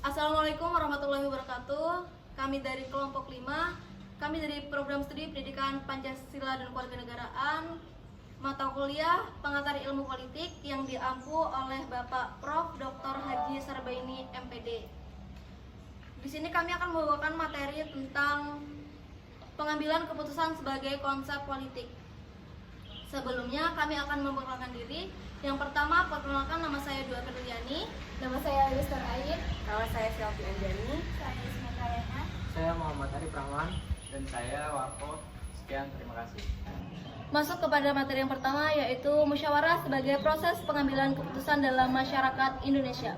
Assalamualaikum warahmatullahi wabarakatuh. Kami dari kelompok 5, kami dari program studi pendidikan Pancasila dan Kewarganegaraan, mata kuliah pengantar ilmu politik yang diampu oleh Bapak Prof. Dr. Haji Sarbaini MPD. Di sini kami akan membawakan materi tentang pengambilan keputusan sebagai konsep politik. Sebelumnya kami akan memperkenalkan diri. Yang pertama, perkenalkan, nama saya Dua Febriani. Nama saya Lister Aid. Nama saya Selvi Anjani. Saya Isma Kayana. Saya Muhammad Arif Rahman. Dan saya Warko. Sekian, terima kasih. Masuk kepada materi yang pertama, yaitu musyawarah sebagai proses pengambilan keputusan dalam masyarakat Indonesia.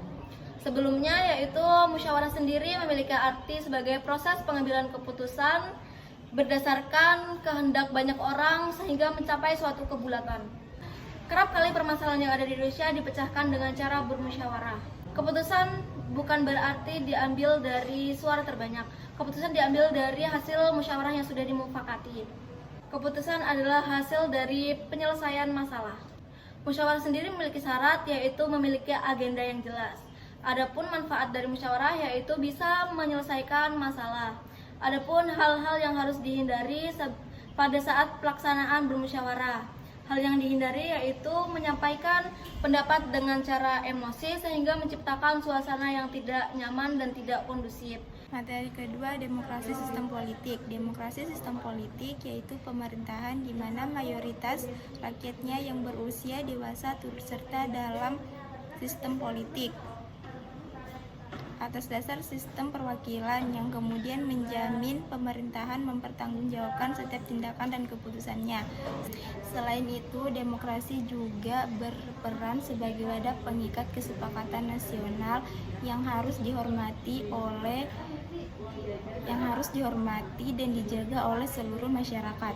Sebelumnya, yaitu musyawarah sendiri memiliki arti sebagai proses pengambilan keputusan berdasarkan kehendak banyak orang sehingga mencapai suatu kebulatan. Kerap kali permasalahan yang ada di Indonesia dipecahkan dengan cara bermusyawarah. Keputusan bukan berarti diambil dari suara terbanyak. Keputusan diambil dari hasil musyawarah yang sudah dimufakati. Keputusan adalah hasil dari penyelesaian masalah. Musyawarah sendiri memiliki syarat, yaitu memiliki agenda yang jelas. Adapun manfaat dari musyawarah yaitu bisa menyelesaikan masalah. Adapun hal-hal yang harus dihindari pada saat pelaksanaan bermusyawarah. Hal yang dihindari yaitu menyampaikan pendapat dengan cara emosi sehingga menciptakan suasana yang tidak nyaman dan tidak kondusif. Materi kedua, demokrasi sistem politik. Demokrasi sistem politik yaitu pemerintahan di mana mayoritas rakyatnya yang berusia dewasa turut serta dalam sistem politik atas dasar sistem perwakilan yang kemudian menjamin pemerintahan mempertanggungjawabkan setiap tindakan dan keputusannya. Selain itu, demokrasi juga berperan sebagai wadah pengikat kesepakatan nasional yang harus dihormati dan dijaga oleh seluruh masyarakat.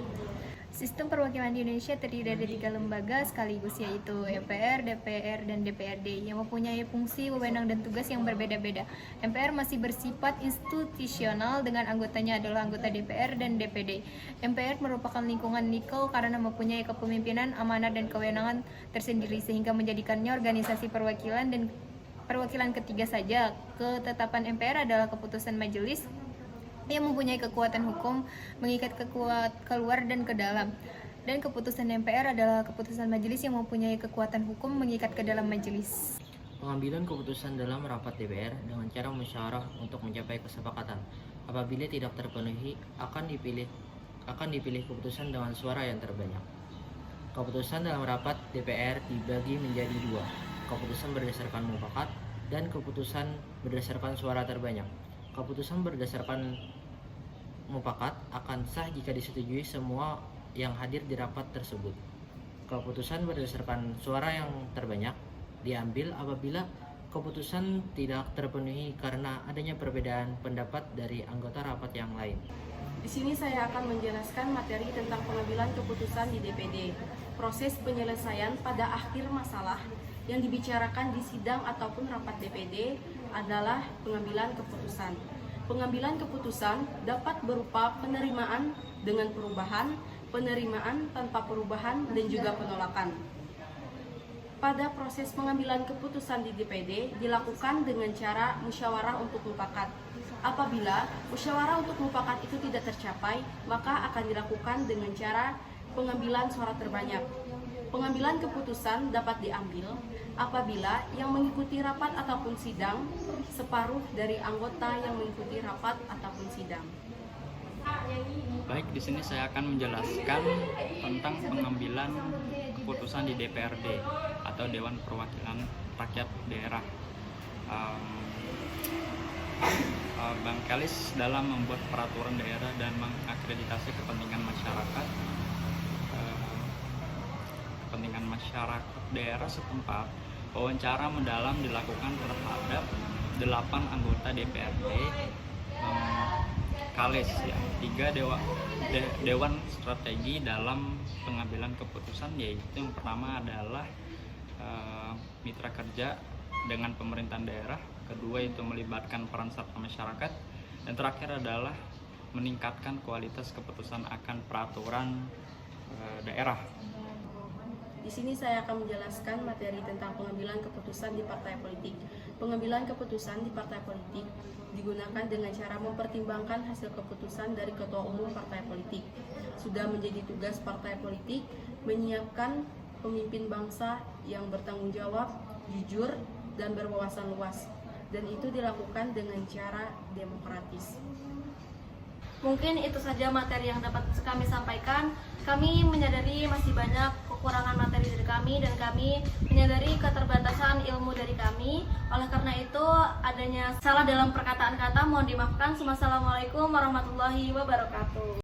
Sistem perwakilan di Indonesia terdiri dari 3 lembaga sekaligus, yaitu MPR, DPR, dan DPRD yang mempunyai fungsi, wewenang, dan tugas yang berbeda-beda. MPR masih bersifat institusional dengan anggotanya adalah anggota DPR dan DPD. MPR merupakan lingkungan legal karena mempunyai kepemimpinan, amanat, dan kewenangan tersendiri sehingga menjadikannya organisasi perwakilan dan perwakilan ketiga saja. Ketetapan MPR adalah keputusan majelis yang mempunyai kekuatan hukum mengikat keluar dan ke dalam, dan keputusan MPR adalah keputusan majelis yang mempunyai kekuatan hukum mengikat ke dalam majelis. Pengambilan keputusan dalam rapat DPR dengan cara musyawarah untuk mencapai kesepakatan. Apabila tidak terpenuhi, akan dipilih keputusan dengan suara yang terbanyak. Keputusan dalam rapat DPR dibagi menjadi 2, keputusan berdasarkan mufakat dan keputusan berdasarkan suara terbanyak. Keputusan berdasarkan mufakat akan sah jika disetujui semua yang hadir di rapat tersebut. Keputusan berdasarkan suara yang terbanyak diambil apabila keputusan tidak terpenuhi karena adanya perbedaan pendapat dari anggota rapat yang lain. Di sini saya akan menjelaskan materi tentang pengambilan keputusan di DPD. Proses penyelesaian pada akhir masalah yang dibicarakan di sidang ataupun rapat DPD adalah pengambilan keputusan. Pengambilan keputusan dapat berupa penerimaan dengan perubahan, penerimaan tanpa perubahan, dan juga penolakan. Pada proses pengambilan keputusan di DPD dilakukan dengan cara musyawarah untuk mufakat. Apabila musyawarah untuk mufakat itu tidak tercapai, maka akan dilakukan dengan cara pengambilan suara terbanyak. Pengambilan keputusan dapat diambil apabila yang mengikuti rapat ataupun sidang separuh dari anggota yang mengikuti rapat ataupun sidang. Baik, di sini saya akan menjelaskan tentang pengambilan keputusan di DPRD atau Dewan Perwakilan Rakyat Daerah. Bang Kalis dalam membuat peraturan daerah dan mengakreditasi kepentingan masyarakat daerah setempat, wawancara mendalam dilakukan terhadap 8 anggota DPRD Kalis, 3 Dewan Strategi dalam pengambilan keputusan, yaitu yang pertama adalah mitra kerja dengan pemerintahan daerah, kedua itu melibatkan peran serta masyarakat, dan terakhir adalah meningkatkan kualitas keputusan akan peraturan daerah. Di sini saya akan menjelaskan materi tentang pengambilan keputusan di partai politik. Pengambilan keputusan di partai politik digunakan dengan cara mempertimbangkan hasil keputusan dari ketua umum partai politik. Sudah menjadi tugas partai politik menyiapkan pemimpin bangsa yang bertanggung jawab, jujur, dan berwawasan luas. Dan itu dilakukan dengan cara demokratis. Mungkin itu saja materi yang dapat kami sampaikan. Kami menyadari masih banyak kekurangan materi dari kami dan kami menyadari keterbatasan ilmu dari kami. Oleh karena itu, adanya salah dalam perkataan kata mohon dimaafkan. Wassalamualaikum warahmatullahi wabarakatuh.